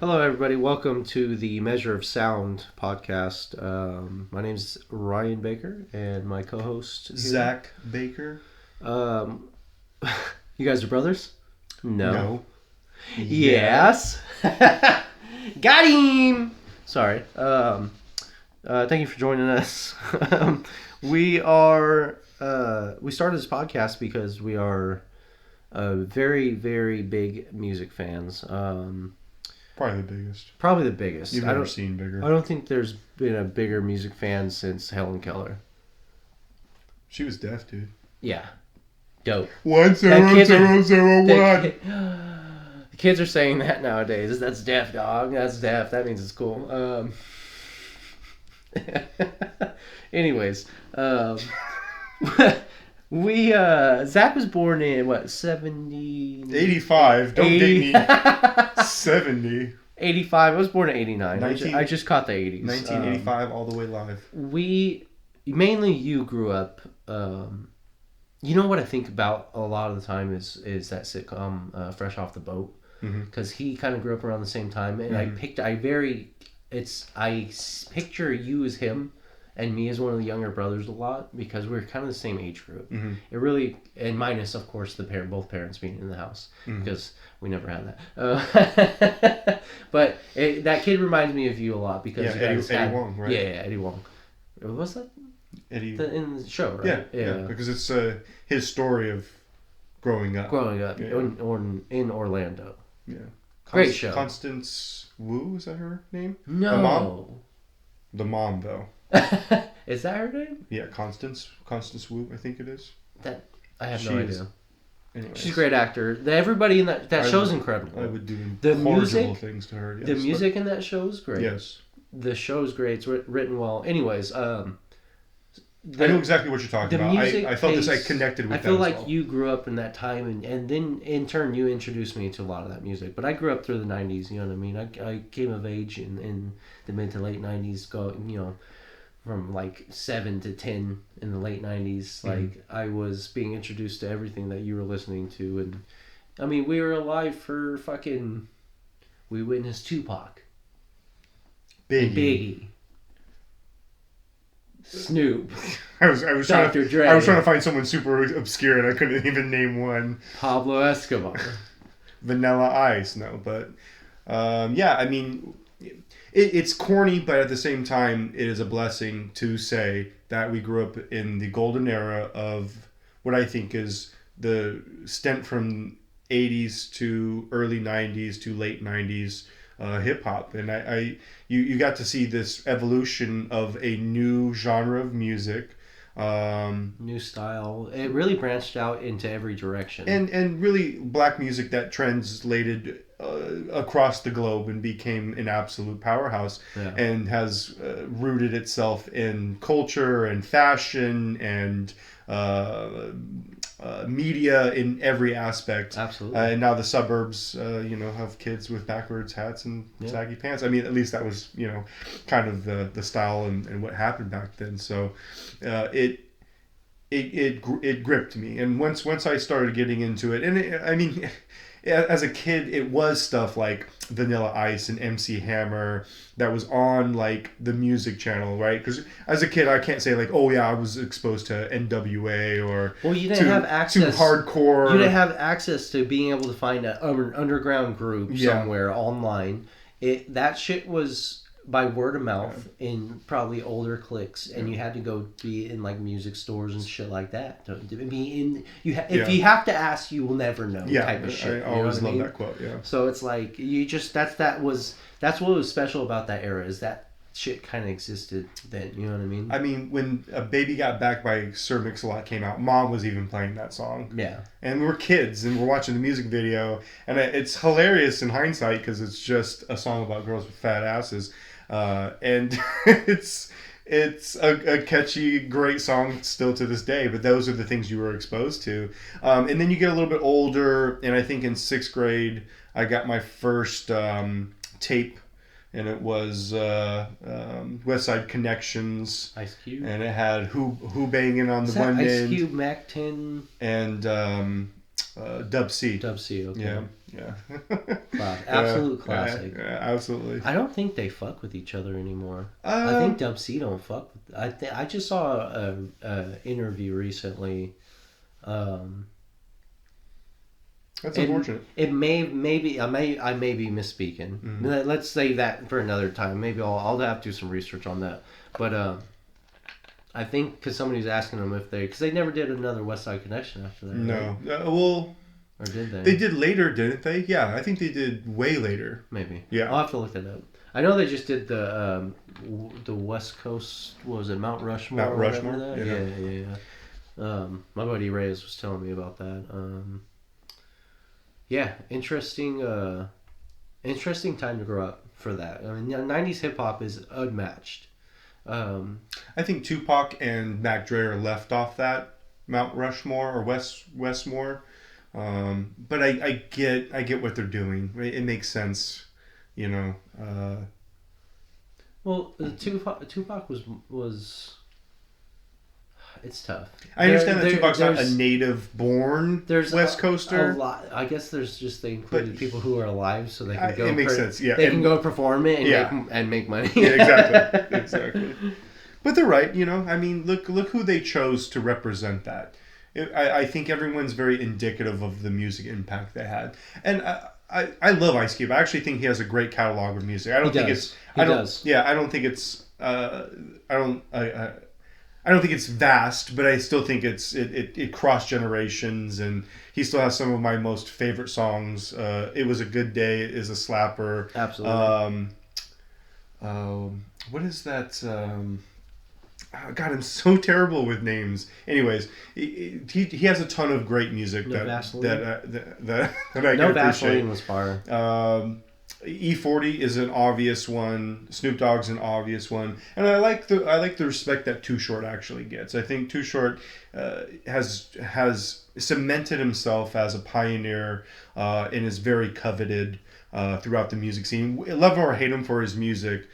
Hello, everybody. Welcome to the Measure of Sound podcast. My name is Ryan Baker, and my co-host here. Zach Baker. Um, you guys are brothers? No. Yes. Got him. Sorry. Thank you for joining us. We started this podcast because we are very, very big music fans. Probably the biggest. Probably the biggest. You've never seen bigger. I don't think there's been a bigger music fan since Helen Keller. She was deaf, dude. Yeah. Dope. 10001. The kids are saying that nowadays. That's deaf, dog. That's deaf. That means it's cool. Anyways, Zach was born in what, 70? 85. Don't 80. date me. 70. 85. I was born in 89. 19 I just caught the 80s. 1985 all the way live. Mainly you grew up. You know what I think about a lot of the time is that sitcom Fresh Off the Boat, because he kind of grew up around the same time, and I picture you as him and me as one of the younger brothers a lot, because we're kind of the same age group. It really, and minus of course both parents being in the house, because we never had that. But that kid reminds me of you a lot, because Eddie Wong, right? Yeah, Eddie Wong. What was that? Eddie. In the show, right? Yeah, because it's his story of growing up. In Orlando. Yeah. Great show. Constance Wu, is that her name? No. The mom, though. Is that her name? Yeah, Constance Wu, I think it is. I have no idea. Anyways. She's a great actor. Everybody in that show's incredible. I would do the incorrigible music things to her. Yes, the music in that show is great. Yes. The show's great. It's written well. Anyways, I know exactly what you're talking about. I felt I connected with that. I feel like you grew up in that time, and then in turn you introduced me to a lot of that music. But I grew up through the 90s, you know what I mean? I came of age in the mid to late 90s, from like 7 to 10 in the late 90s. Like, I was being introduced to everything that you were listening to. And I mean, we were alive for we witnessed Tupac. Biggie. Snoop. I was trying Dr. Dre. I was trying to find someone super obscure, and I couldn't even name one. Pablo Escobar. Vanilla Ice, no, but yeah, I mean, it's corny, but at the same time, it is a blessing to say that we grew up in the golden era of what I think is the stint from 80s to early 90s to late 90s hip hop, and you got to see this evolution of a new genre of music, new style. It really branched out into every direction, and really black music that translated across the globe and became an absolute powerhouse, and has rooted itself in culture and fashion and media in every aspect. Absolutely. And now the suburbs, have kids with backwards hats and saggy pants. I mean, at least that was, kind of the style and what happened back then. So it gripped me. And once I started getting into it, and as a kid, it was stuff like Vanilla Ice and MC Hammer that was on like the music channel, right? Because as a kid, I can't say like, oh yeah, I was exposed to NWA or you didn't have access to hardcore. You didn't have access to being able to find an underground group somewhere online. That shit was by word of mouth in probably older cliques, and you had to go be in like music stores and shit like that. If you have to ask, you will never know. Type of shit. I always love that quote. Yeah. So it's like that's what was special about that era, is that shit kind of existed then. You know what I mean? I mean, when A Baby Got Back by Sir Mix-a-Lot came out, Mom was even playing that song. Yeah. And we were kids, and we're watching the music video, and it's hilarious in hindsight because it's just a song about girls with fat asses. And it's a catchy, great song still to this day, but those are the things you were exposed to. And then you get a little bit older, and I think in 6th grade, I got my first tape, and it was West Side Connections. Ice Cube. And it had Who Banging on the One End. Ice Cube, Mac 10. And Dub C. Dub C, okay. Yeah. Absolute classic. Yeah, absolutely. I don't think they fuck with each other anymore. I Um, think Dub C don't fuck with... I just saw a interview recently. That's unfortunate. It may I may be misspeaking. Let's save that for another time. Maybe I'll have to do some research on that. But I think because somebody's asking them if because they never did another West Side Connection after that. No. Right? Well, or did they? They did later, didn't they? Yeah, I think they did way later. Maybe. Yeah. I'll have to look that up. I know they just did the West Coast. What was it, Mount Rushmore? Mount Rushmore. Yeah. My buddy Reyes was telling me about that. Yeah, interesting time to grow up for that. I mean, 90s hip hop is unmatched. I think Tupac and Mac Dre are left off that Mount Rushmore or Westmore. But I get what they're doing. It makes sense, you know. Well, Tupac was. It's tough. I understand that Tupac's not a native-born West Coaster. A lot. I guess they included people who are alive, so they can go. It makes sense. Yeah, they can go perform it and make money. Yeah, exactly. But they're right. You know, I mean, look who they chose to represent that. I think everyone's very indicative of the music impact they had, and I love Ice Cube. I actually think he has a great catalog of music. I don't think it's I don't think it's vast, but I still think it crossed generations, and he still has some of my most favorite songs. It Was a Good Day is a slapper. Absolutely. What is that? God, I'm so terrible with names. Anyways, he has a ton of great music that I No Vaseline was fire. E40 is an obvious one. Snoop Dogg's an obvious one, and I like the respect that Too Short actually gets. I think Too Short has cemented himself as a pioneer and is very coveted throughout the music scene. Love him or hate him for his music,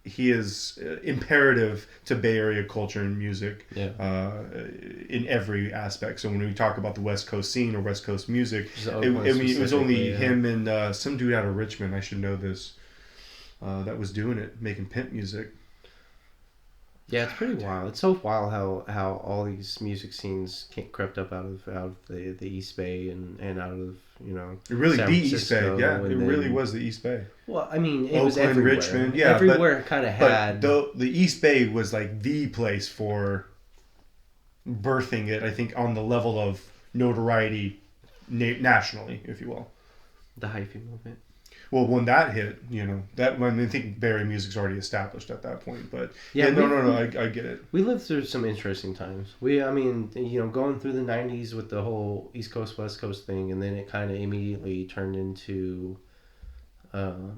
he is imperative to Bay Area culture and music in every aspect. So when we talk about the West Coast scene or West Coast music, it was only him and some dude out of Richmond, I should know this, that was doing it, making pimp music. Yeah, it's pretty wild. It's so wild how all these music scenes crept up out of the East Bay and out of, you know, it really San the East Bay. Yeah, it then, really was the East Bay. Well, I mean, it Oakland, was everywhere. Richmond, yeah, everywhere kind of had. But the East Bay was like the place for birthing it. I think on the level of notoriety nationally, if you will. The hyphy movement. Well, when that hit, you know, I think Bay Area music's already established at that point. But I get it. We lived through some interesting times. Going through the 90s with the whole East Coast, West Coast thing, and then it kind of immediately turned into the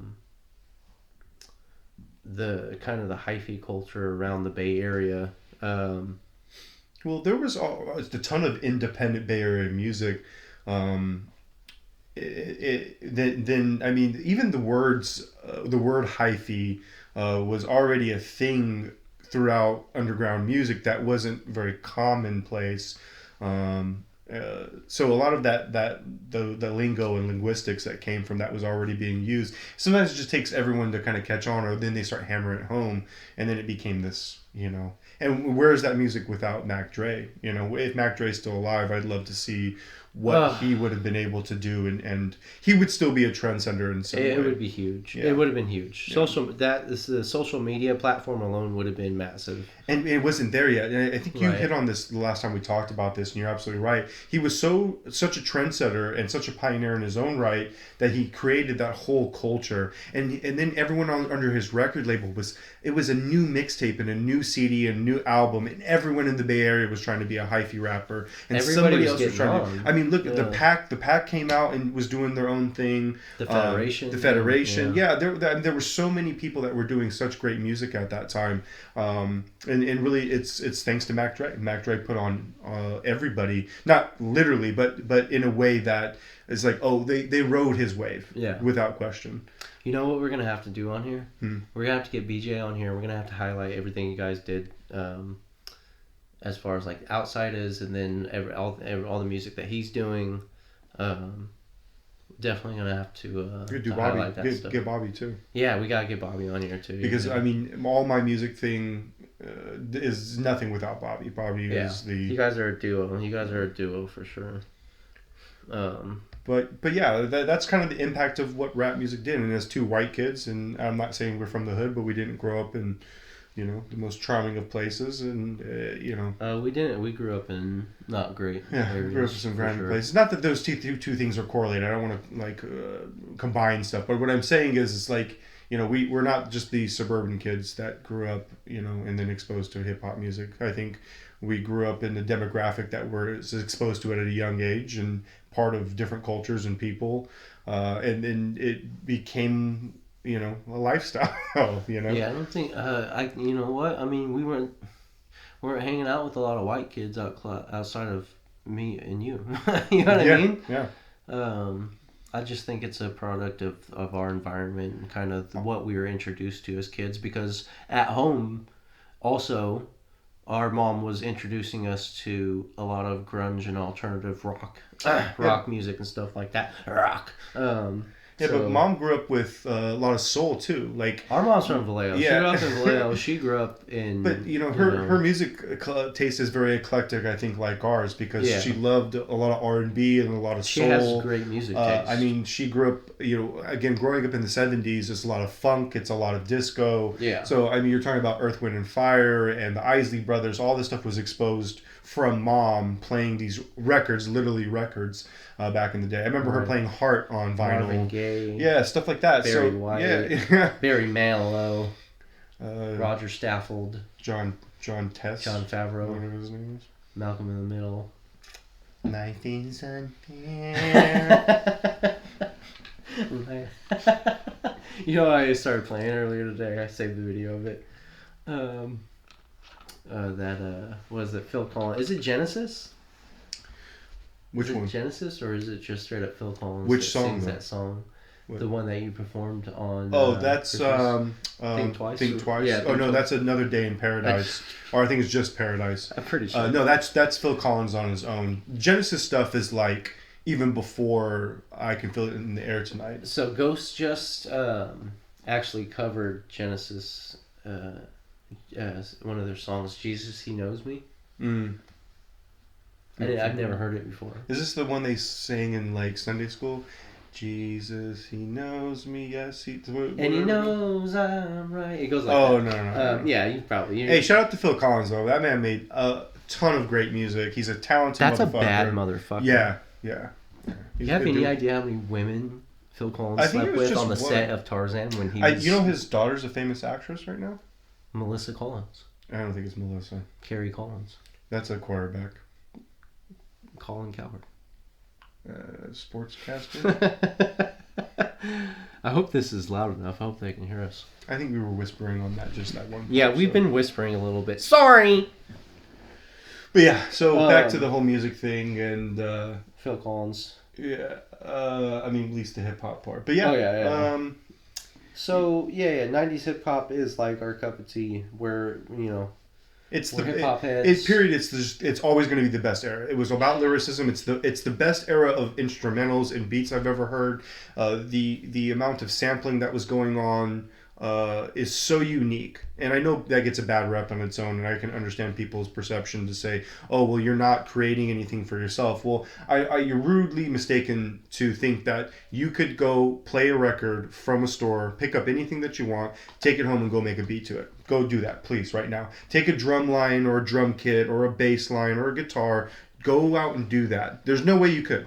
kind of the hyphy culture around the Bay Area. Well, there was a ton of independent Bay Area music. Then I mean, even the word hyphy was already a thing throughout underground music that wasn't very commonplace. So a lot of the lingo and linguistics that came from that was already being used. Sometimes it just takes everyone to kind of catch on, or then they start hammering it home, and then it became this, you know. And where is that music without Mac Dre? You know, if Mac Dre's still alive, I'd love to see what he would have been able to do, and he would still be a trendsetter in some way. It would be huge. Yeah. It would have been huge. Yeah. The social media platform alone would have been massive. And it wasn't there yet. And I think you hit on this the last time we talked about this, and you're absolutely right. He was such a trendsetter and such a pioneer in his own right that he created that whole culture. And then everyone under his record label was a new mixtape and a new CD and a new album, and everyone in the Bay Area was trying to be a hyphy rapper, and somebody else was trying to. I mean, look, the Pack came out and was doing their own thing. The Federation. Yeah, there were so many people that were doing such great music at that time. And really, it's thanks to Mac Dre. Mac Dre put on everybody, not literally, but in a way that is like, they rode his wave, without question. You know what we're gonna have to do on here? We're gonna have to get BJ on here. We're gonna have to highlight everything you guys did as far as like outside is, and then all the music that he's doing. Definitely gonna have to, You could do to Bobby. highlight that stuff. Get Bobby too. Yeah, we gotta get Bobby on here too. Because I mean, all my music thing is nothing without Bobby. Bobby is the. You guys are a duo. You guys are a duo for sure. But yeah, that's kind of the impact of what rap music did. And as two white kids, and I'm not saying we're from the hood, but we didn't grow up in, the most charming of places, and we didn't. We grew up in not great. Yeah, we grew up in some grand places. Not that those two things are correlated. I don't want to like combine stuff, but what I'm saying is, it's like we're not just the suburban kids that grew up, and then exposed to hip hop music. I think we grew up in the demographic that was exposed to it at a young age and part of different cultures and people, and then it became a lifestyle. Yeah, I don't think you know what I mean. We weren't hanging out with a lot of white kids outside of me and you. You know what I mean? Yeah. I just think it's a product of our environment and kind of what we were introduced to as kids, because at home also our mom was introducing us to a lot of grunge and alternative rock music and stuff like that. Rock. But mom grew up with a lot of soul too. Like our mom's from Vallejo. Yeah. She grew up in Vallejo. She grew up in. But her music taste is very eclectic. I think like ours, because she loved a lot of R&B and a lot of soul. She has great music taste. I mean, she grew up. Again, growing up in the '70s, it's a lot of funk. It's a lot of disco. Yeah. So I mean, you're talking about Earth, Wind and Fire and the Isley Brothers. All this stuff was exposed from mom playing these records, literally records, back in the day. I remember her playing Heart on vinyl. Marvin Gaye. Yeah, stuff like that. Barry White. Yeah. Barry Manilow. Roger Stafford. John Tess. John Favreau. Whatever his name is. Malcolm in the Middle. Life is unfair. I started playing earlier today. I saved the video of it. Was it Phil Collins? Is it Genesis? Which one? Genesis, or is it just straight up Phil Collins? Which song? Sings that song? What? The one that you performed on. That's Think Twice. Think Twice. Yeah, no, that's Another Day in Paradise, or I think it's just Paradise. I'm pretty sure. No, that's Phil Collins on his own. Genesis stuff is like even before I Can Feel It in the Air Tonight. So Ghost just actually covered Genesis. One of their songs, Jesus, He Knows Me. I've never heard it before. Is this the one they sang in like Sunday school? Jesus, He knows me, yes, He knows I'm right. It goes like that. No. Yeah, you probably. Hey, shout out to Phil Collins though. That man made a ton of great music. He's a talented. That's motherfucker. A bad motherfucker. Yeah. You have any idea how many women Phil Collins slept with on the set of Tarzan when he was... his daughter's a famous actress right now? Melissa Collins. I don't think it's Melissa. Carrie Collins. That's a quarterback. Colin Cowherd. Sportscaster? I hope this is loud enough. I hope they can hear us. I think we were whispering on that one. Yeah, we've been whispering a little bit. Sorry! But yeah, so back to the whole music thing and... Phil Collins. Yeah, at least the hip hop part. But yeah. Oh, yeah. So, 90s hip hop is like our cup of tea, where, it's the hip hop heads. It's always going to be the best era. It was about lyricism. It's the best era of instrumentals and beats I've ever heard. The amount of sampling that was going on is so unique, and I know that gets a bad rep on its own, and I can understand people's perception to say, oh well, you're not creating anything for yourself. Well, you're rudely mistaken to think that you could go play a record from a store, pick up anything that you want, take it home and go make a beat to it. Go do that, please, right now. Take a drum line or a drum kit or a bass line or a guitar, go out and do that. There's no way you could.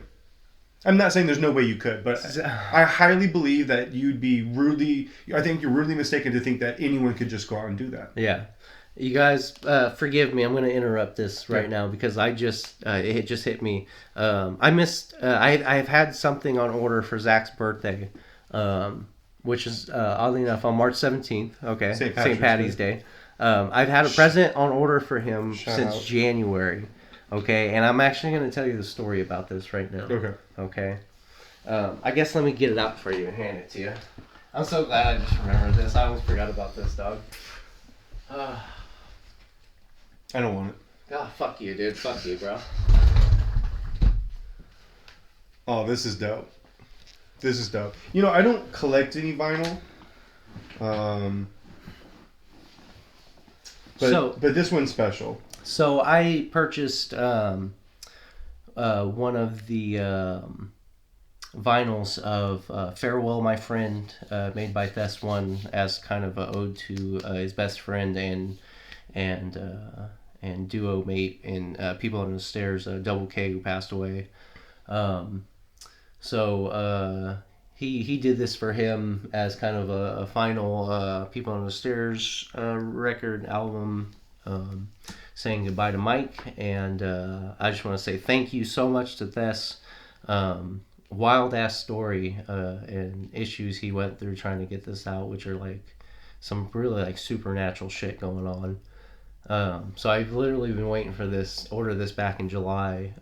I'm not saying there's no way you could, but I highly believe that you'd be I think you're rudely mistaken to think that anyone could just go out and do that. Yeah. You guys, forgive me. I'm going to interrupt this right now because it just hit me. I missed, I've had something on order for Zach's birthday, which is, oddly enough, on March 17th. Okay. St. Patty's Day. I've had a present on order for him since January. Okay, and I'm actually going to tell you the story about this right now. Okay. I guess let me get it out for you and hand it to you. I'm so glad I just remembered this. I almost forgot about this, dog. I don't want it. Ah, fuck you, dude. Fuck you, bro. Oh, this is dope. This is dope. You know, I don't collect any vinyl. But this one's special. So I purchased one of the vinyls of Farewell My Friend, made by Thess One as kind of an ode to his best friend and duo mate in People on the Stairs, Double K, who passed away. He did this for him as kind of a final People on the Stairs record album, saying goodbye to Mike. And I just want to say thank you so much to Thess. Wild ass story and issues he went through trying to get this out, which are like some really like supernatural shit going on. So I've literally been waiting for this, order this back in January,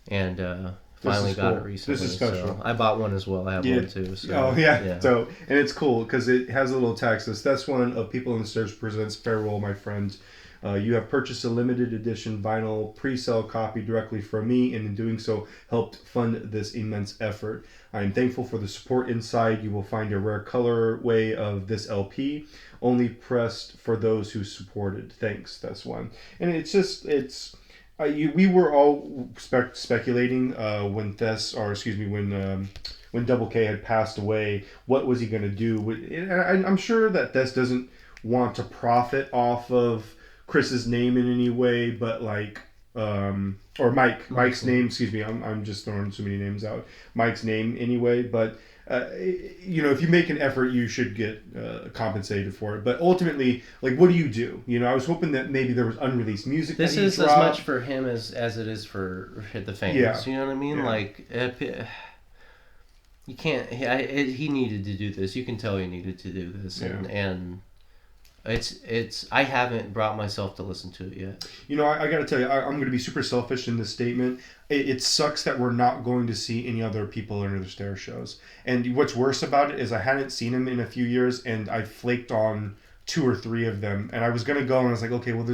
and finally got it recently. This is special. So I bought one as well. I have one too. So, oh yeah. So, and it's cool because it has a little text. That's one of People in the Stairs presents Farewell My Friend. You have purchased a limited edition vinyl pre-sale copy directly from me, and in doing so helped fund this immense effort. I am thankful for the support. Inside you will find a rare colorway of this LP, only pressed for those who supported. Thanks, that's one. And it's just, we were all speculating when Double K had passed away, what was he going to do? And I'm sure that Thess doesn't want to profit off of Chris's name in any way, but like, or Mike's name, excuse me, I'm just throwing so many names out, Mike's name anyway, but if you make an effort, you should get compensated for it. But ultimately, like, what do you do? I was hoping that maybe there was unreleased music. This is as much for him as it is for the fans. Yeah. You know what I mean? Yeah. Like, you can't. He needed to do this. You can tell he needed to do this, and it's. I haven't brought myself to listen to it yet. I got to tell you, I'm going to be super selfish in this statement. It sucks that we're not going to see any other People Under the Stairs shows. And what's worse about it is I hadn't seen them in a few years, and I flaked on 2 or 3 of them. And I was going to go, and I was like, okay, well,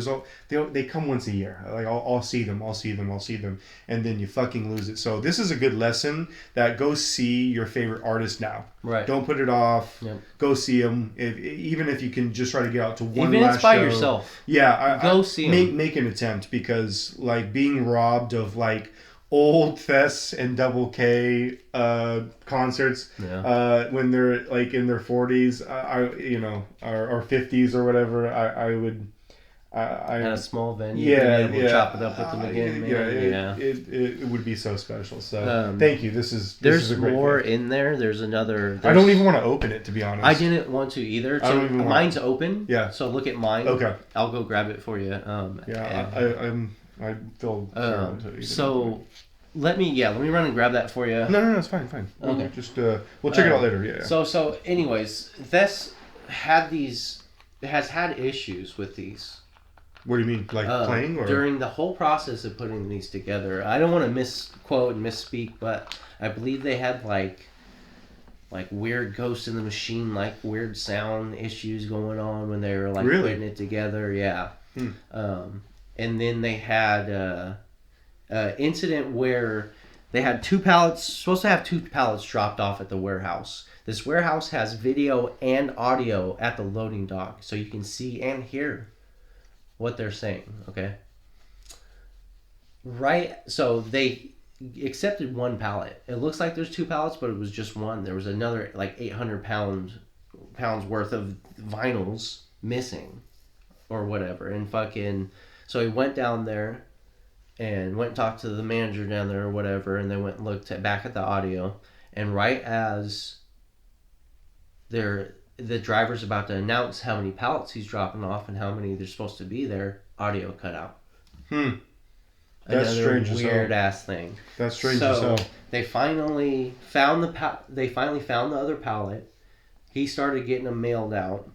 they come once a year. Like, I'll see them. And then you fucking lose it. So this is a good lesson that go see your favorite artist now. Right. Don't put it off. Yep. Go see them. Even if you can just try to get out to one even last show. Even it's by yourself. Yeah. Go see them. Make an attempt, because like being robbed of like old Thess and Double K concerts when they're like in their 40s, or 50s or whatever, I would at a small venue, chop it up with them again. It would be so special. So thank you. There's a great more thing in there. There's another. I don't even want to open it, to be honest. I didn't want to either. So mine's open. Yeah. So look at mine. Okay. I'll go grab it for you. I feel so. Let me run and grab that for you. No, it's fine. Okay. We'll check it out later. Yeah. So anyways, Thess has had issues with these. What do you mean, like playing or during the whole process of putting these together? I don't want to misquote and misspeak, but I believe they had like weird Ghost in the Machine, like weird sound issues going on when they were like putting it together. Yeah. And then they had incident where they had supposed to have 2 pallets dropped off at the warehouse. This warehouse has video and audio at the loading dock, so you can see and hear what they're saying. Okay. Right. So they accepted 1 pallet. It looks like there's 2 pallets, but it was just one. There was another like 800 pounds worth of vinyls missing, or whatever. And so he went down there and went and talked to the manager down there or whatever, and they went and looked back at the audio, and right as the driver's about to announce how many pallets he's dropping off and how many there's supposed to be there, audio cut out. That's strange as hell. Weird ass thing. That's strange as hell. They finally found the other pallet. He started getting them mailed out,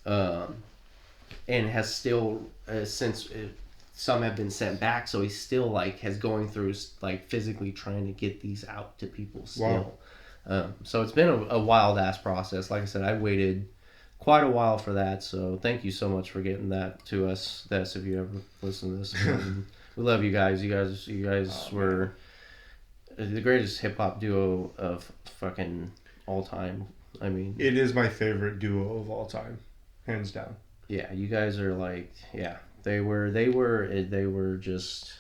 and has still since. Some have been sent back, so he's still has going through physically trying to get these out to people still. Wow. So it's been a wild ass process. Like I said, I waited quite a while for that. So thank you so much for getting that to us. That's if you ever listen to this. We love you guys. You guys were the greatest hip hop duo of fucking all time. I mean, It is my favorite duo of all time, hands down. yeah, you guys are like, yeah, they were just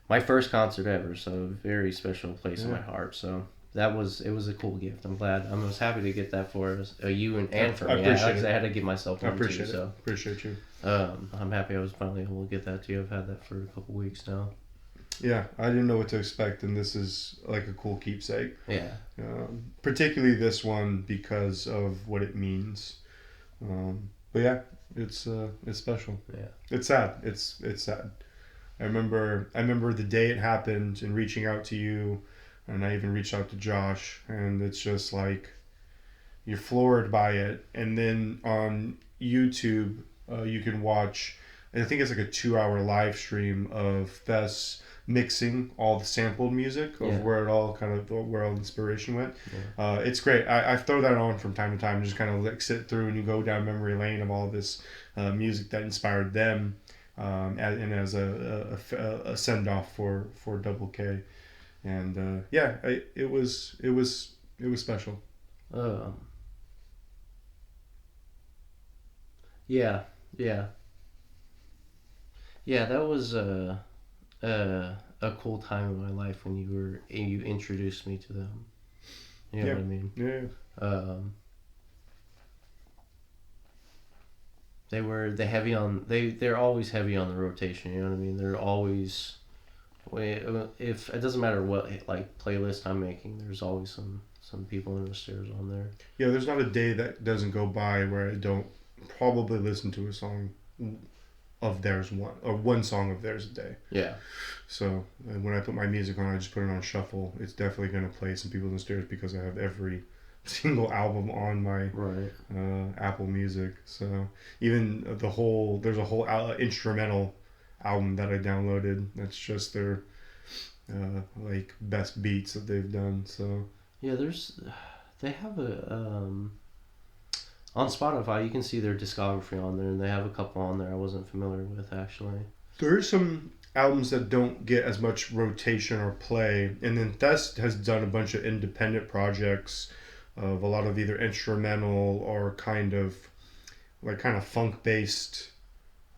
my first concert ever. So a very special place in my heart. So. It was a cool gift. I'm glad. I was happy to get that for us, you and for I me. appreciate it. I had to give myself I one appreciate too. it. So Appreciate you. I'm happy I was finally able to get that to you. I've had that for a couple weeks now. Yeah, I didn't know what to expect, and this is like a cool keepsake. Yeah. Particularly this one because of what it means. But yeah, it's special. Yeah. It's sad. It's sad. I remember the day it happened and reaching out to you, and I even reached out to Josh, and it's just like you're floored by it. And then on YouTube, you can watch. I think it's like a 2-hour live stream of Fess mixing all the sampled music of where all inspiration went. Yeah. It's great. I throw that on from time to time, just kind of like sit through and you go down memory lane of all this music that inspired them, and as a send off for Double K, and it was special. Yeah. That was a cool time in my life when you introduced me to them. You know what I mean? Yeah. They're always heavy on the rotation. You know what I mean? They're always, if it doesn't matter what like playlist I'm making, there's always some people in the stairs on there. Yeah, there's not a day that doesn't go by where I don't probably listen to a song of theirs, one song of theirs a day. Yeah. So when I put my music on, I just put it on shuffle. It's definitely going to play some people in the stairs because I have every single album on my Apple Music. So even there's a whole instrumental album that I downloaded. That's just their like best beats that they've done. So yeah, they have a on Spotify you can see their discography on there, and they have a couple on there I wasn't familiar with actually. There are some albums that don't get as much rotation or play, and then Thest has done a bunch of independent projects of a lot of either instrumental or kind of funk based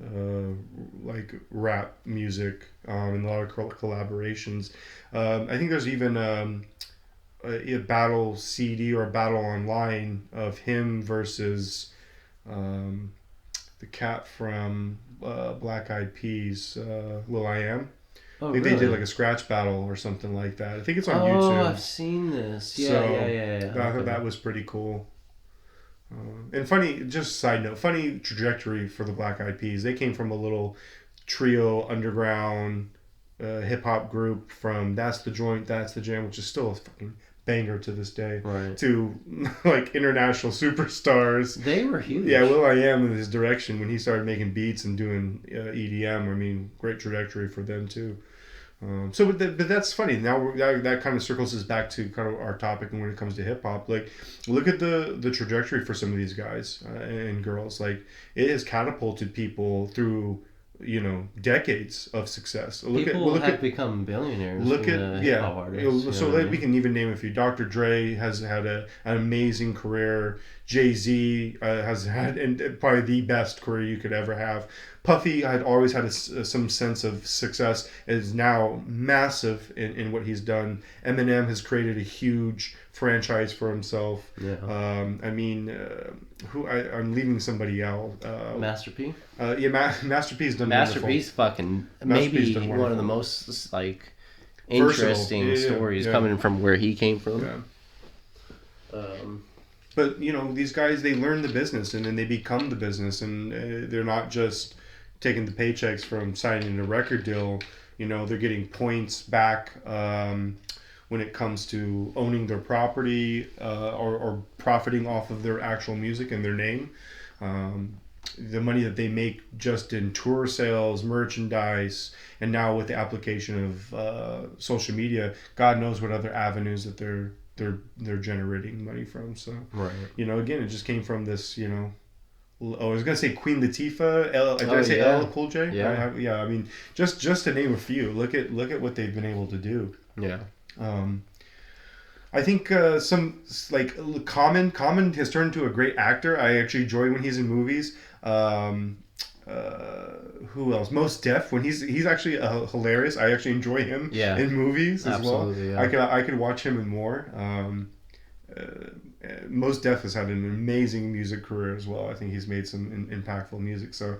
like rap music, and a lot of collaborations. I think there's even a battle CD or a battle online of him versus the cat from Black Eyed Peas, Will I Am. Oh, I think really? they did like a scratch battle or something like that. I think it's on Oh, YouTube. I've seen this. Yeah, So, yeah. I thought that was pretty cool. And funny, just side note, funny trajectory for the Black Eyed Peas. They came from a little trio underground hip hop group from That's the Joint, That's the Jam, which is still a fucking banger to this day, Right. to like international superstars. They were huge. Yeah, Will I Am in his direction when he started making beats and doing EDM. I mean, great trajectory for them too. But that's funny. Now that kind of circles us back to kind of our topic, and when it comes to hip hop, like look at the trajectory for some of these guys and girls. Like it has catapulted people through decades of success. People have become billionaires. Look at hip hop artists. So we can even name a few. Dr. Dre has had an amazing career. Jay-Z has had probably the best career you could ever have. Puffy had always had some sense of success, is now massive in what he's done. Eminem has created a huge franchise for himself. Yeah. I mean, I'm leaving somebody out. Master P. Master P's done Master wonderful. P's fucking Master P's maybe done one of the wonderful. most like Versatile. interesting stories coming from where he came from. Yeah. But these guys, they learn the business and then they become the business, and they're not just taking the paychecks from signing a record deal. They're getting points back when it comes to owning their property or profiting off of their actual music and their name. The money that they make just in tour sales, merchandise, and now with the application of social media, God knows what other avenues that they're they're generating money from. So Right. again, it just came from this. I was gonna say Queen Latifah. Did I say yeah. LL Cool J? Yeah. I mean, just to name a few. Look at what they've been able to do. Yeah. I think some like Common has turned into a great actor. I actually enjoy when he's in movies. Who else? Mos Def, when he's actually hilarious. I actually enjoy him in movies as Absolutely, well. yeah. I could watch him in more. Mos Def has had an amazing music career as well. I think he's made some impactful music. So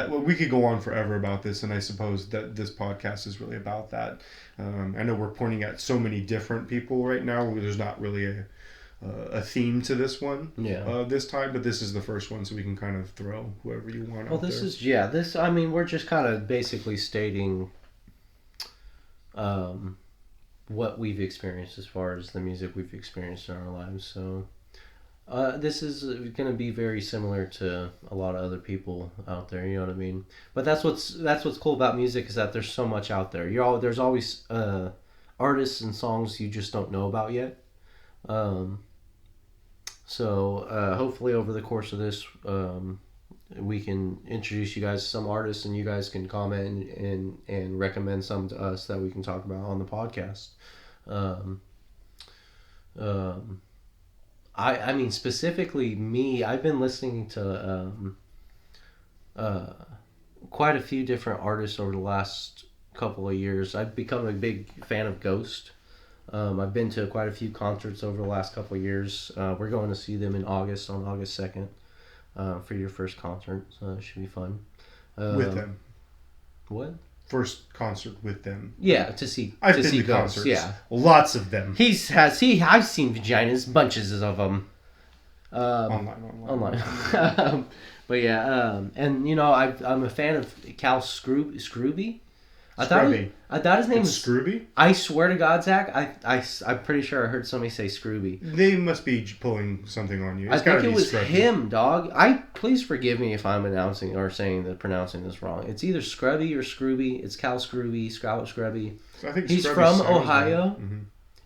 we could go on forever about this, and I suppose that this podcast is really about that. I know we're pointing at so many different people right now. There's not really a theme to this one this time, but this is the first one, so we can kind of throw whoever you want out there. I mean, we're just kind of basically stating what we've experienced as far as the music we've experienced in our lives. So this is going to be very similar to a lot of other people out there, you know what I mean? But that's what's cool about music, is that there's so much out there. There's always artists and songs you just don't know about yet. So hopefully over the course of this, we can introduce you guys to some artists, and you guys can comment and recommend some to us that we can talk about on the podcast. I mean, specifically me, I've been listening to quite a few different artists over the last couple of years. I've become a big fan of Ghost. I've been to quite a few concerts over the last couple of years. We're going to see them in August, on August 2nd, for your first concert. So it should be fun. With them. What? First concert with them. Yeah, to see. I've to been see to Ghost. concerts. Yeah, lots of them. I've seen vaginas, bunches of them. Online. But yeah, and I'm a fan of Cal Scrooby. I thought his name was Scrooby. I swear to God, Zach, I'm pretty sure I heard somebody say Scrooby. They must be pulling something on you. I think it was him, dog. Please forgive me if I'm pronouncing this wrong. It's either Scrubby or Scrooby. It's Cal Scrooby, Scrubby. So I think he's Scrubby from sounds Ohio. Right. Mm-hmm.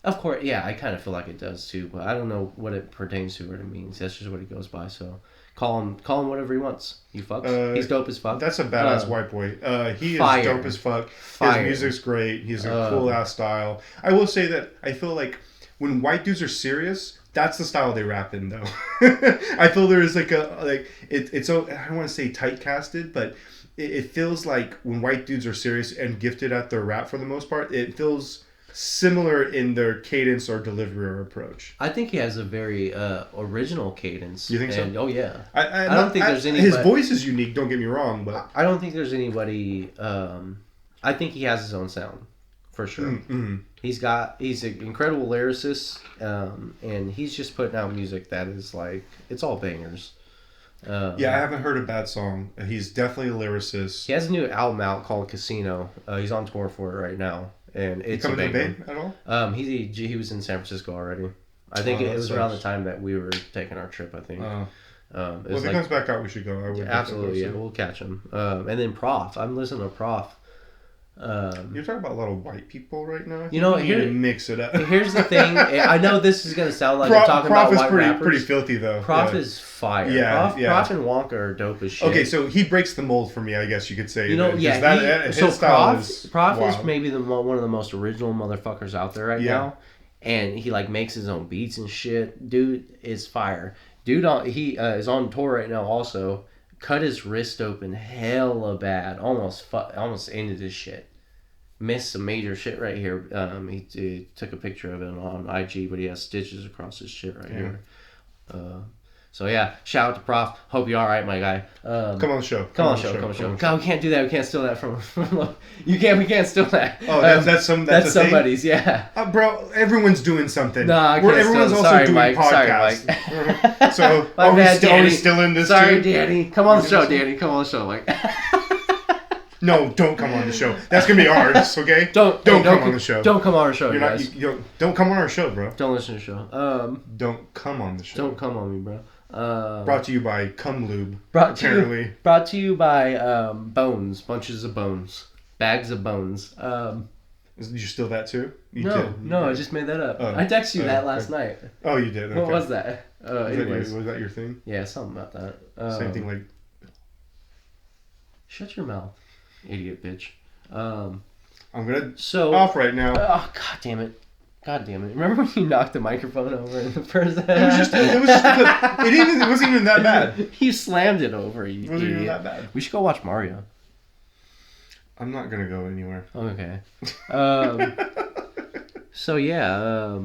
Of course, yeah, I kind of feel like it does too, but I don't know what it pertains to or what it means. That's just what he goes by. So call him whatever he wants. He fucks. He's dope as fuck. That's a badass white boy. He fire. Is dope as fuck. Fire. His music's great. He's a cool ass style. I will say that I feel like when white dudes are serious, that's the style they rap in, though. I feel there is it's so, I don't want to say tight casted, but it feels like when white dudes are serious and gifted at their rap for the most part, it feels similar in their cadence or delivery or approach. I think he has a very original cadence. You think so? Oh yeah. I don't think there's anybody. His voice is unique. Don't get me wrong, but I don't think there's anybody. I think he has his own sound, for sure. Mm-hmm. He's an incredible lyricist, and he's just putting out music that is like, it's all bangers. I haven't heard a bad song. He's definitely a lyricist. He has a new album out called Casino. He's on tour for it right now. And it's coming to the Bay at all? He was in San Francisco already. I think it was around the time that we were taking our trip. I think. If he comes back out, we should go. Absolutely, yeah, we'll catch him. And then Prof. I'm listening to Prof. You're talking about a lot of white people right now. You know, you need to mix it up. Here's the thing. I know this is gonna sound like I'm talking about white rappers. Prof is pretty filthy though. Prof is fire. Yeah, Prof and Wonka are dope as shit. Okay, so he breaks the mold for me, I guess you could say. Prof is maybe one of the most original motherfuckers out there right now, and he makes his own beats and shit. Dude is fire. He is on tour right now. Also, cut his wrist open hella bad. Almost ended his shit. Missed some major shit right here. He took a picture of it on IG, but he has stitches across his shit right here. So yeah, shout out to Prof. Hope you're all right, my guy. Come on the show. Come on the show. God, we can't do that. We can't steal that from. We can't steal that. Oh, that's somebody's. Thing? Yeah. Bro, everyone's doing something. No, I can't. Everyone's also sorry, doing Mike. podcasts. Sorry, Mike. So are we still in this? Sorry, too? Danny. Come on the show, Danny. Come on the show, Mike. No, don't come on the show. That's gonna be ours, okay? Don't come on the show. Don't come on our show, You're guys. Don't come on our show, bro. Don't listen to the show. Don't come on the show. Don't come on me, bro. Brought to you by Cum Lube. Brought to you by Bones, bunches of bones, bags of bones. Did you steal that too? You No, did. no, I just made that up. Oh. I texted you that last Okay. night. Oh, you did. Okay. What was that? Anyways. Was that your thing? Yeah, something about that. Same thing like. Shut your mouth, idiot bitch. I'm gonna So off right now. Oh, god damn it. God damn it. Remember when you knocked the microphone over in the first It was just it wasn't even that bad. You slammed it over, you It wasn't even idiot. that bad. We should go watch Mario. I'm not gonna go anywhere. Okay. So yeah,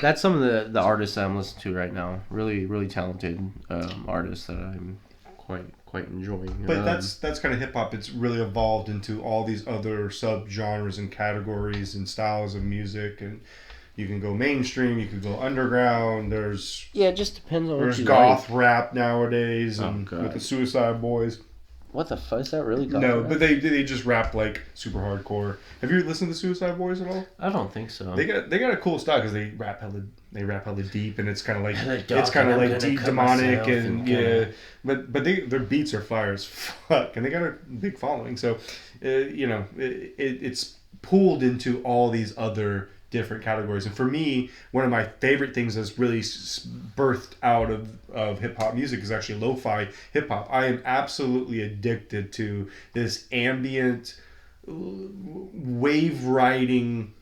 that's some of the artists I'm listening to right now. Really, really talented artists that I'm quite enjoying. But that's kind of hip hop. It's really evolved into all these other subgenres and categories and styles of music, and you can go mainstream, you could go underground. There's it just depends on what you goth like. rap nowadays, Oh, and God. with the Suicide Boys. What the fuck is that really? No, goth but rap? they just rap like super hardcore. Have you listened to Suicide Boys at all? I don't think so. They got a cool style because they rap hella deep, and it's kind of like Hella dark, it's kind of and I'm like gonna deep cut demonic myself and and yeah, but their beats are fire as fuck, and they got a big following. So, it's pooled into all these other different categories. And for me, one of my favorite things that's really birthed out of hip hop music is actually lo-fi hip hop. I am absolutely addicted to this ambient wave riding.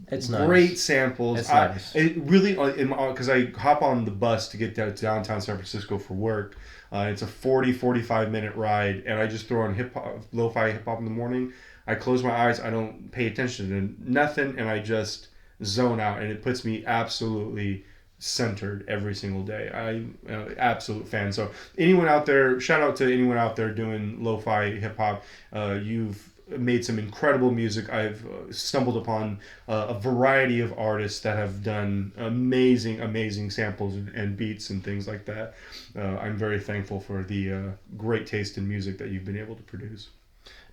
It's nice. Great samples. It's nice. It really, because I hop on the bus to get to downtown San Francisco for work. It's a 45 minute ride, and I just throw on lo-fi hip hop in the morning. I close my eyes. I don't pay attention to nothing, and I just zone out, and it puts me absolutely centered every single day. I'm an absolute fan. So anyone out there, shout out to anyone out there doing lo-fi hip hop. You've made some incredible music. I've stumbled upon a variety of artists that have done amazing samples and beats and things like that. I'm very thankful for the great taste in music that you've been able to produce.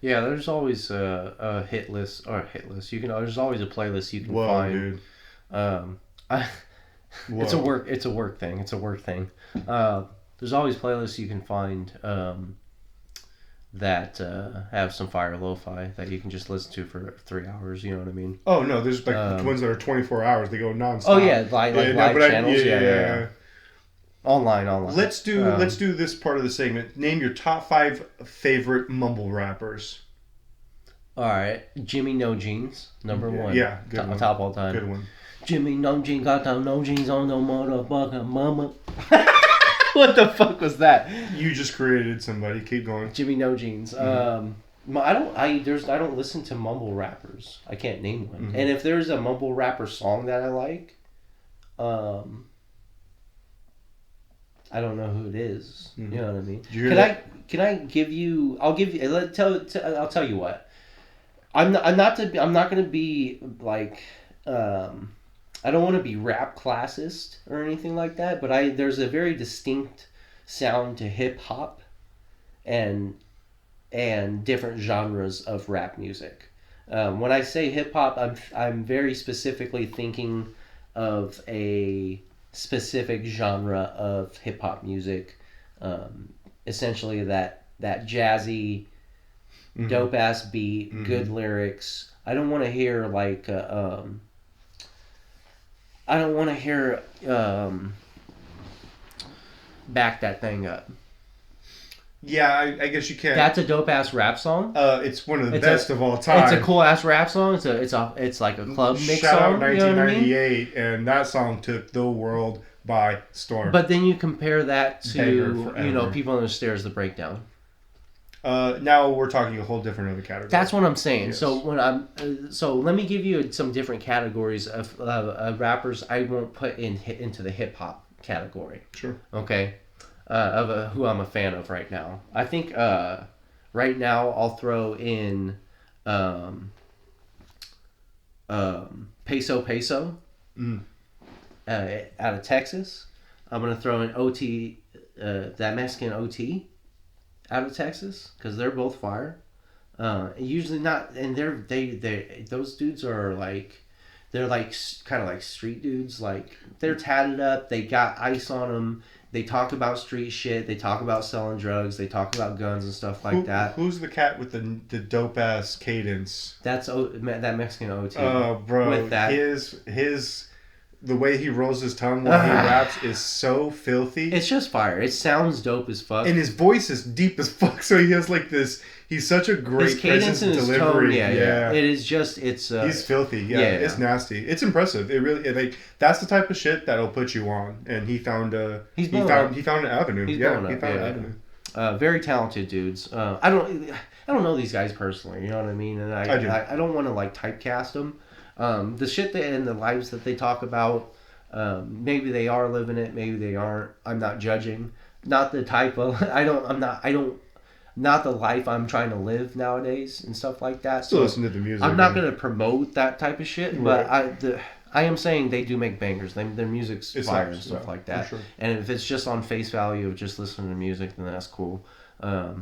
Yeah, there's always a hit list. There's always a playlist you can Whoa, find. dude. It's a work thing. There's always playlists you can find that have some fire lo-fi that you can just listen to for 3 hours. You know what I mean? Oh no, there's like ones that are 24 hours. They go nonstop. Oh yeah, live channels. Yeah. Online. Let's do this part of the segment. Name your top 5 favorite mumble rappers. All right, Jimmy No Jeans, number one. Yeah, good one. Top all time. Good one. Jimmy No Jeans got them no jeans on no motherfucking mama. What the fuck was that? You just created somebody. Keep going. Jimmy No Jeans. Mm-hmm. I don't listen to mumble rappers. I can't name one. Mm-hmm. And if there's a mumble rapper song that I like, I don't know who it is. Mm-hmm. You know what I mean? Did you hear that? Can I give you? I'll give you. I'll tell you what. I'm not gonna be like. I don't want to be rap classist or anything like that, but there's a very distinct sound to hip hop, and different genres of rap music. When I say hip hop, I'm very specifically thinking of a specific genre of hip hop music, essentially that jazzy, Mm-hmm. dope ass beat, good lyrics. I don't want to hear like I don't want to hear back that thing up. Yeah, I guess you can. That's a dope ass rap song. It's one of the best of all time. It's a cool ass rap song. It's like a club mix Shout song. out 1998, and that song took the world by storm. But then you compare that Banger to forever. People on the Stairs, the breakdown. Now we're talking a whole different other category. That's what I'm saying. Yes. So so let me give you some different categories of rappers I won't put into the hip hop category. Sure. Okay, who I'm a fan of right now. I think right now I'll throw in Peso out of Texas. I'm gonna throw in OT, that Mexican OT, out of Texas, because they're both fire. Usually not, and those dudes are like, they're like kind of like street dudes. Like they're tatted up, they got ice on them, They talk about street shit. They talk about selling drugs. They talk about guns and stuff like that. Who's the cat with the dope ass cadence? That's that Mexican OT. Oh, bro, With that, his the way he rolls his tongue while he raps is so filthy. it's just fire. It sounds dope as fuck. And his voice is deep as fuck. So he has like this. He's such a great his cadence presence and his delivery. tone, yeah. It is just it's. He's filthy. Yeah, yeah. It's nasty. It's impressive. It really like that's the type of shit that'll put you on. And he found he found an avenue. He's he found an avenue. Very talented dudes. I don't know these guys personally. You know what I mean? And I do. I don't want to like typecast them. The shit and the lives that they talk about. Maybe they are living it. Maybe they aren't. I'm not judging. Not the type of. Not the life I'm trying to live nowadays and stuff like that. Still so listen to the music. I'm not gonna promote that type of shit, but Right. I am saying they do make bangers. Their music's It's fire nice, and stuff yeah, like that. for sure. And if it's just on face value of just listening to music, then that's cool. Yeah,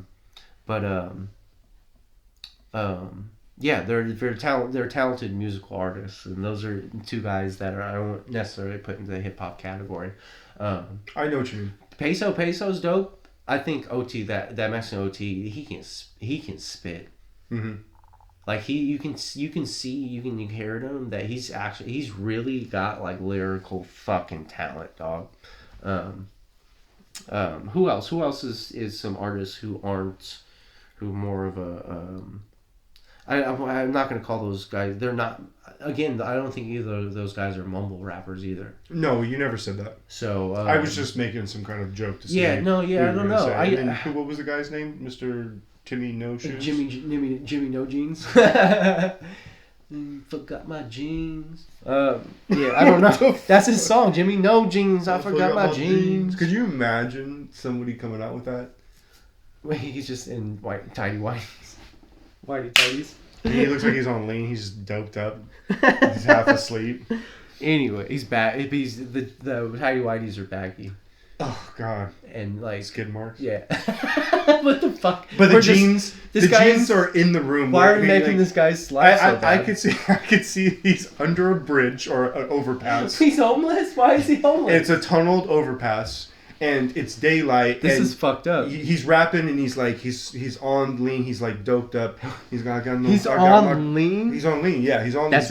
they're talented musical artists, and those are two guys that I don't necessarily put into the hip hop category. I know what you mean. Peso's dope. I think OT that Mexican OT he can spit. Mm-hmm. Like you can hear it him that he's really got like lyrical fucking talent, dog. Who else is some artists who more of a I'm not gonna call those guys. They're not. Again, I don't think either of those guys are mumble rappers either. No, you never said that. So I was just making some kind of joke to see. Yeah, no, yeah, I don't know. What was the guy's name? Mr. Timmy No Shoes. Jimmy No Jeans. Forgot my jeans. Yeah, I don't know. That's his song, Jimmy No Jeans. I forgot my jeans. Could you imagine somebody coming out with that? Wait, he's just in tidy whities. Whitey tighties. He looks like he's on lean. He's just doped up. He's half asleep. Anyway, he's back. He's the tidy whities are baggy. Oh God. And like skid marks. Yeah. What the fuck? But the jeans are in the room. Why are we making this guy's slide so bad? I could see he's under a bridge or an overpass. He's homeless. Why is he homeless? It's a tunneled overpass. And it's daylight. This is fucked up. He's rapping and he's like he's on lean. He's like doped up. He's got no. He's on lean. He's on lean. Yeah, he's on. Has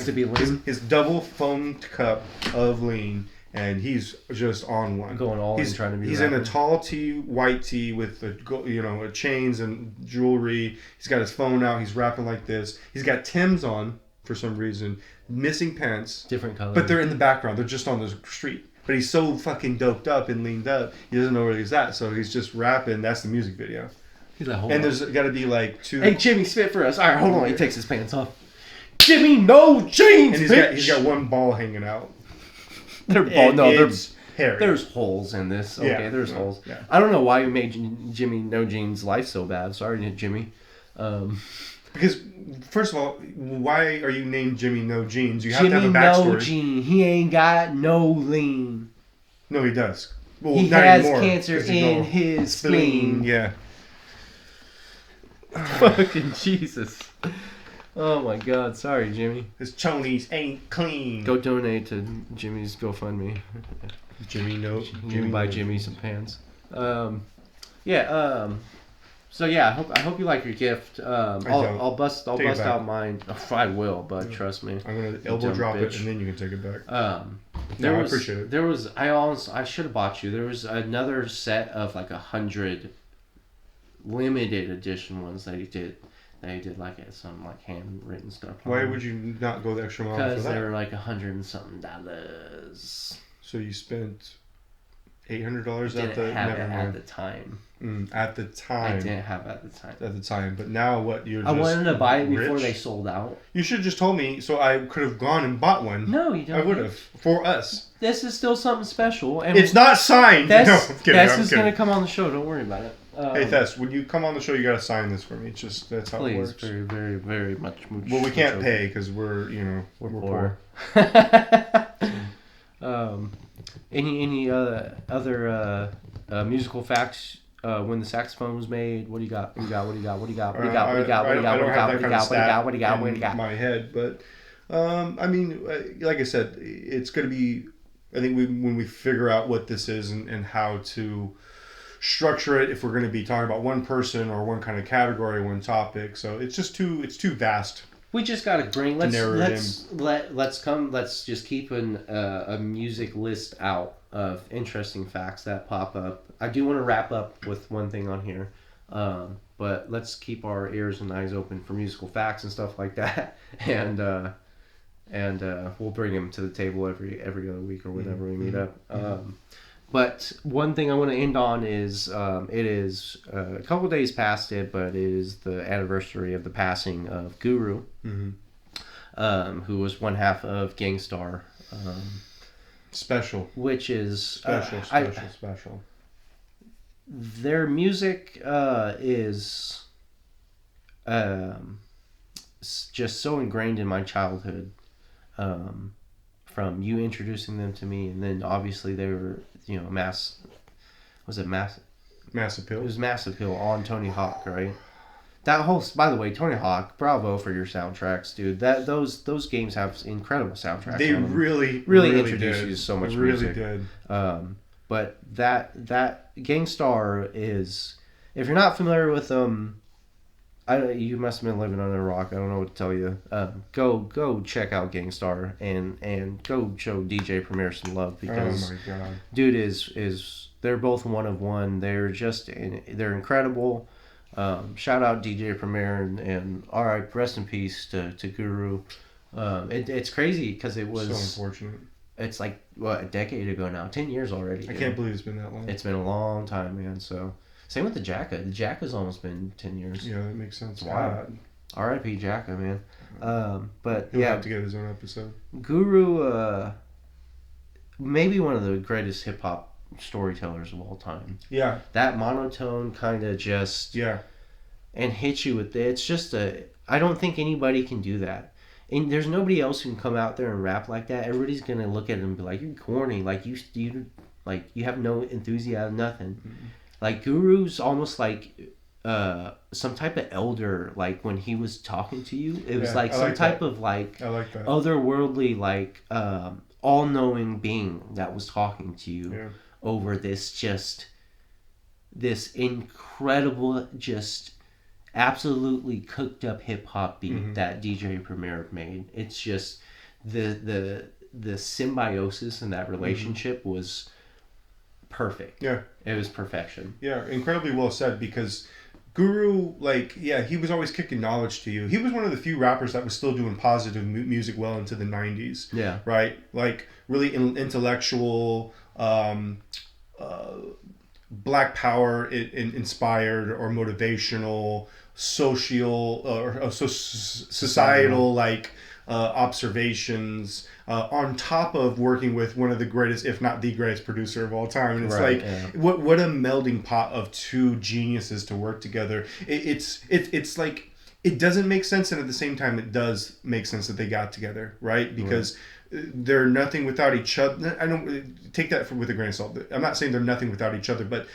to be lean. His double foamed cup of lean, and he's just on one. Going all in trying to be. He's in a tall tee, white tee with chains and jewelry. He's got his phone out. He's rapping like this. He's got Tim's on for some reason. Missing pants. Different color. But they're in the background. They're just on the street. But he's so fucking doped up and leaned up, he doesn't know where he's at. So he's just rapping. That's the music video. He's like, hold and on. There's got to be like two. Hey, Jimmy, spit for us. All right, hold on. He takes his pants off. Jimmy, no jeans, and he's got one ball hanging out. They're hairy. There's holes in this. Okay, yeah, there's holes. Yeah. I don't know why you made Jimmy No Jeans' life so bad. Sorry, Jimmy. Because, first of all, why are you named Jimmy No Jeans? You have Jimmy to have a backstory. No Jeans. He ain't got no lean. No, he does. Well, he not has anymore, cancer in his spleen. Yeah. Fucking Jesus. Oh my God. Sorry, Jimmy. His chonies ain't clean. Go donate to Jimmy's GoFundMe. Jimmy buy Jimmy some pants. So yeah, I hope you like your gift. I'll bust out mine. Oh, I will, but trust me. I'm gonna elbow drop it and then you can take it back. I appreciate it. I should have bought you. There was another set of like 100 limited edition ones that he did. They did like some like handwritten stuff. Why would you not go the extra mile for that? Because they were like $100 and something. So you spent $800 at the time. At the time. I didn't have at the time. At the time, but now what? You're I wanted to buy it rich? before they sold out. You should have just told me so I could have gone and bought one. No, you don't. I would have for us. This is still something special, and it's not signed. Tess is gonna come on the show. Don't worry about it. Hey Tess, when you come on the show, you gotta sign this for me. It's just that's how it works. Please, very, very, very much. Well, we can't pay because we're poor. Any other musical facts? When the saxophone was made, what do you got? What do you got? My head, but I mean, like I said, it's gonna be I think when we figure out what this is and how to structure it, if we're going to be talking about one person or one kind of category, one topic, so it's too vast. We just got to bring let's just keep a music list out of interesting facts that pop up. I do want to wrap up with one thing on here, but let's keep our ears and eyes open for musical facts and stuff like that, and we'll bring them to the table every other week or whenever we meet up. But one thing I want to end on is it is a couple days past it, but it is the anniversary of the passing of Guru, who was one half of Gang Starr. Special. Which is... Special. Their music is just so ingrained in my childhood. From you introducing them to me, and then obviously they were... Mass Appeal? It was Mass Appeal on Tony Hawk, right? That whole, by the way, Tony Hawk, bravo for your soundtracks, dude. Those games have incredible soundtracks. They really introduce did. you to so much music. Really did. But that Gang Starr is, if you're not familiar with them, you must have been living under a rock. I don't know what to tell you. Go check out Gang Starr and go show DJ Premier some love, because oh my God, dude is they're both one of one. They're incredible. Shout out DJ Premier and all right, rest in peace to Guru. It's crazy because it was so unfortunate. It's like a decade ago now, 10 years already. I can't believe it's been that long. It's been a long time, man. So. Same with the Jacka. The Jacka's almost been 10 years. Yeah, that makes sense. Wow. R.I.P. Jacka, man. But He'll yeah, have to get his own episode. Guru, maybe one of the greatest hip hop storytellers of all time. Yeah. That monotone kind of just and hit you with it. It's just I don't think anybody can do that. And there's nobody else who can come out there and rap like that. Everybody's gonna look at him and be like, "You're corny. Like you have no enthusiasm, nothing." Mm-hmm. Like Guru's almost like some type of elder. Like when he was talking to you, it was like some type of like I like that. Otherworldly, like all-knowing being that was talking to you over this incredible, just absolutely cooked up hip hop beat that DJ Premier made. It's just the symbiosis in that relationship was perfect. Yeah. It was perfection. Yeah, incredibly well said, because Guru, he was always kicking knowledge to you. He was one of the few rappers that was still doing positive music well into the 90s. Yeah. Right? Like, really intellectual, Black Power inspired or motivational, social, or societal, observations, on top of working with one of the greatest, if not the greatest producer of all time. And it's what a melding pot of two geniuses to work together. It's like, it doesn't make sense, and at the same time it does make sense that they got together, right? Because they're nothing without each other. I don't take that with a grain of salt. I'm not saying they're nothing without each other, but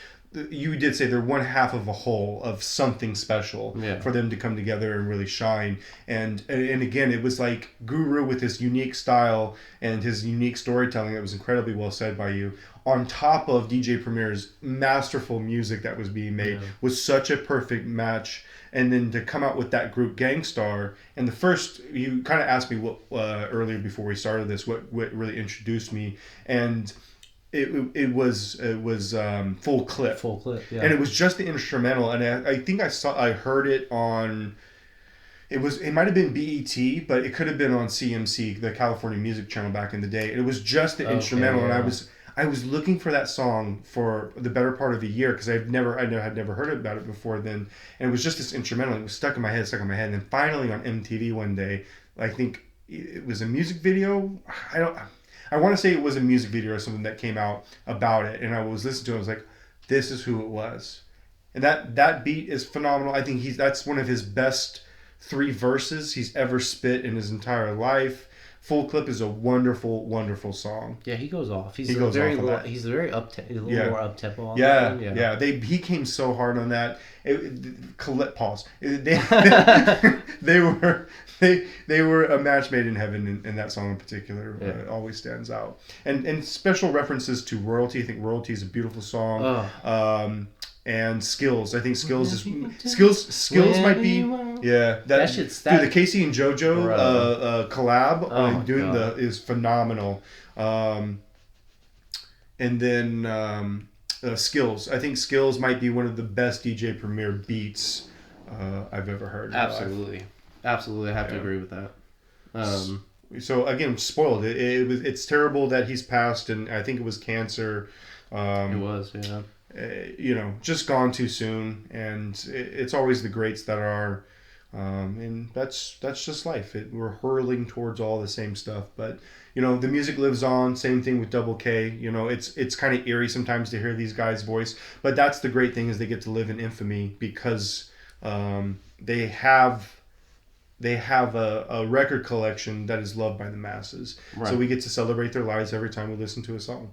you did say they're one half of a whole of something special for them to come together and really shine. And again, it was like Guru with his unique style and his unique storytelling that was incredibly well said by you, on top of DJ Premier's masterful music that was being made, was such a perfect match. And then to come out with that group Gang Starr, and the first, you kind of asked me what earlier before we started this, what really introduced me, and it was Full Clip. Full Clip, yeah. And it was just the instrumental, and I think I heard it on, it might have been BET, but it could have been on CMC, the California Music Channel back in the day. And it was just the instrumental, and I was looking for that song for the better part of a year, because I had never heard about it before then, and it was just this instrumental. It was stuck in my head, and then finally on MTV one day, I think it was a music video. I want to say it was a music video or something that came out about it, and I was listening to it. I was like, this is who it was, and that beat is phenomenal. I think that's one of his best 3 verses he's ever spit in his entire life. Full Clip is a wonderful, wonderful song. Yeah, he goes off. He goes very off on that. he's very a little more up tempo on Yeah, that one. yeah. He came so hard on that. Pause. They, they were a match made in heaven in that song in particular. Yeah. It always stands out. And special references to Royalty. I think Royalty is a beautiful song. Oh. And Skills. I think Skills Skills might be that shit's dude, the Casey and JoJo collab doing is phenomenal. And then Skills. I think Skills might be one of the best DJ Premier beats I've ever heard. Absolutely. Absolutely, I have to agree with that. So again, spoiled. It's terrible that he's passed, and I think it was cancer. It was, yeah. Just gone too soon, and it's always the greats that are, and that's just life. We're hurling towards all the same stuff, but the music lives on. Same thing with Double K. It's kind of eerie sometimes to hear these guys' voice, but that's the great thing is they get to live in infamy because they have a record collection that is loved by the masses. Right. So we get to celebrate their lives every time we listen to a song.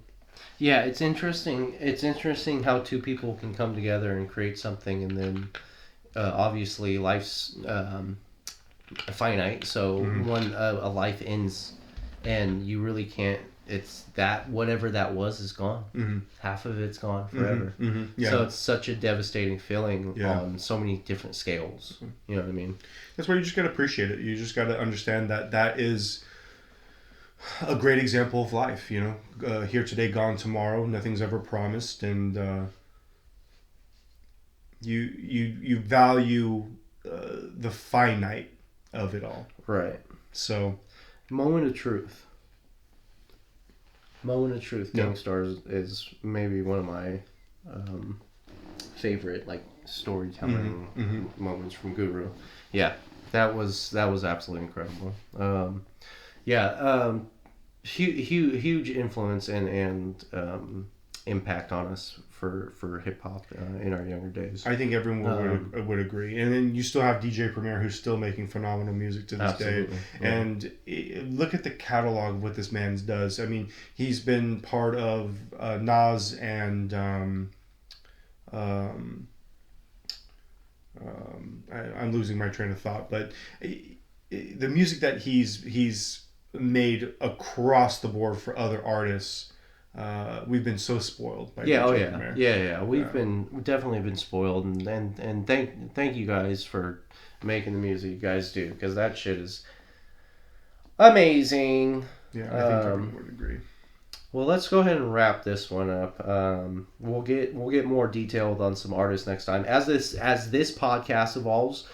Yeah, it's interesting. It's interesting how two people can come together and create something, and then obviously life's finite. So a life ends, and you really can't. It's that whatever that was is gone. Mm-hmm. Half of it's gone forever. Mm-hmm. Mm-hmm. Yeah. So it's such a devastating feeling on so many different scales. You know what I mean? That's why you just gotta appreciate it. You just gotta understand that is a great example of life. Here today, gone tomorrow. Nothing's ever promised, and you value the finite of it all. Right. So, moment of truth. Gangstar is maybe one of my favorite storytelling moments from Guru. Yeah, that was absolutely incredible. Huge influence and impact on us for hip hop in our younger days. I think everyone would agree. And then you still have DJ Premier, who's still making phenomenal music to this day. Yeah. And look at the catalog of what this man does. I mean, he's been part of Nas and I'm losing my train of thought, but the music that he's made across the board for other artists. We've been so spoiled by Premier. We've definitely been spoiled, and thank you guys for making the music you guys do, because that shit is amazing. Yeah, I think everyone would agree. Well, let's go ahead and wrap this one up. We'll get more detailed on some artists next time as this podcast evolves.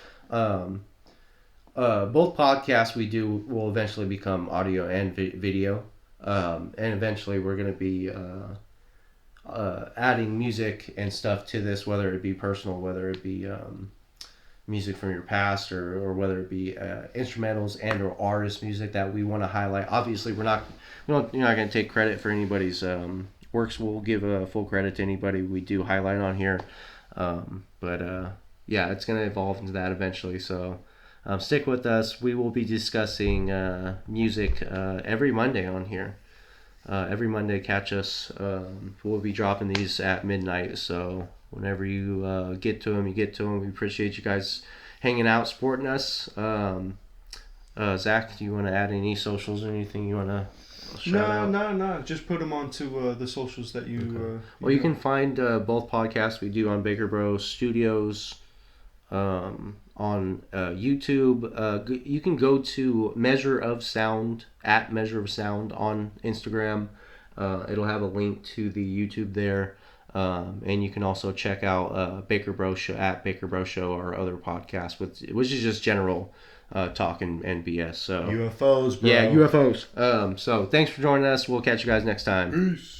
Both podcasts we do will eventually become audio and video. And eventually we're going to be adding music and stuff to this, whether it be personal, whether it be music from your past, or whether it be instrumentals and or artist music that we want to highlight. Obviously, you're not going to take credit for anybody's works. We'll give full credit to anybody we do highlight on here. But it's going to evolve into that eventually. So stick with us. We will be discussing music every Monday on here. Every Monday, catch us. We'll be dropping these at midnight. So whenever you get to them, you get to them. We appreciate you guys hanging out, supporting us. Zach, do you want to add any socials or anything you want to shout out? No. Just put them onto the socials that you... Okay. You can find both podcasts we do on Baker Bros Studios on YouTube. You can go to Measure of Sound, at Measure of Sound on Instagram. It'll have a link to the YouTube there. And you can also check out Baker Bros Show at Baker Bros Show, our other podcast, which is just general talk and BS. So UFOs, bro. Yeah, UFOs. So thanks for joining us. We'll catch you guys next time. Peace.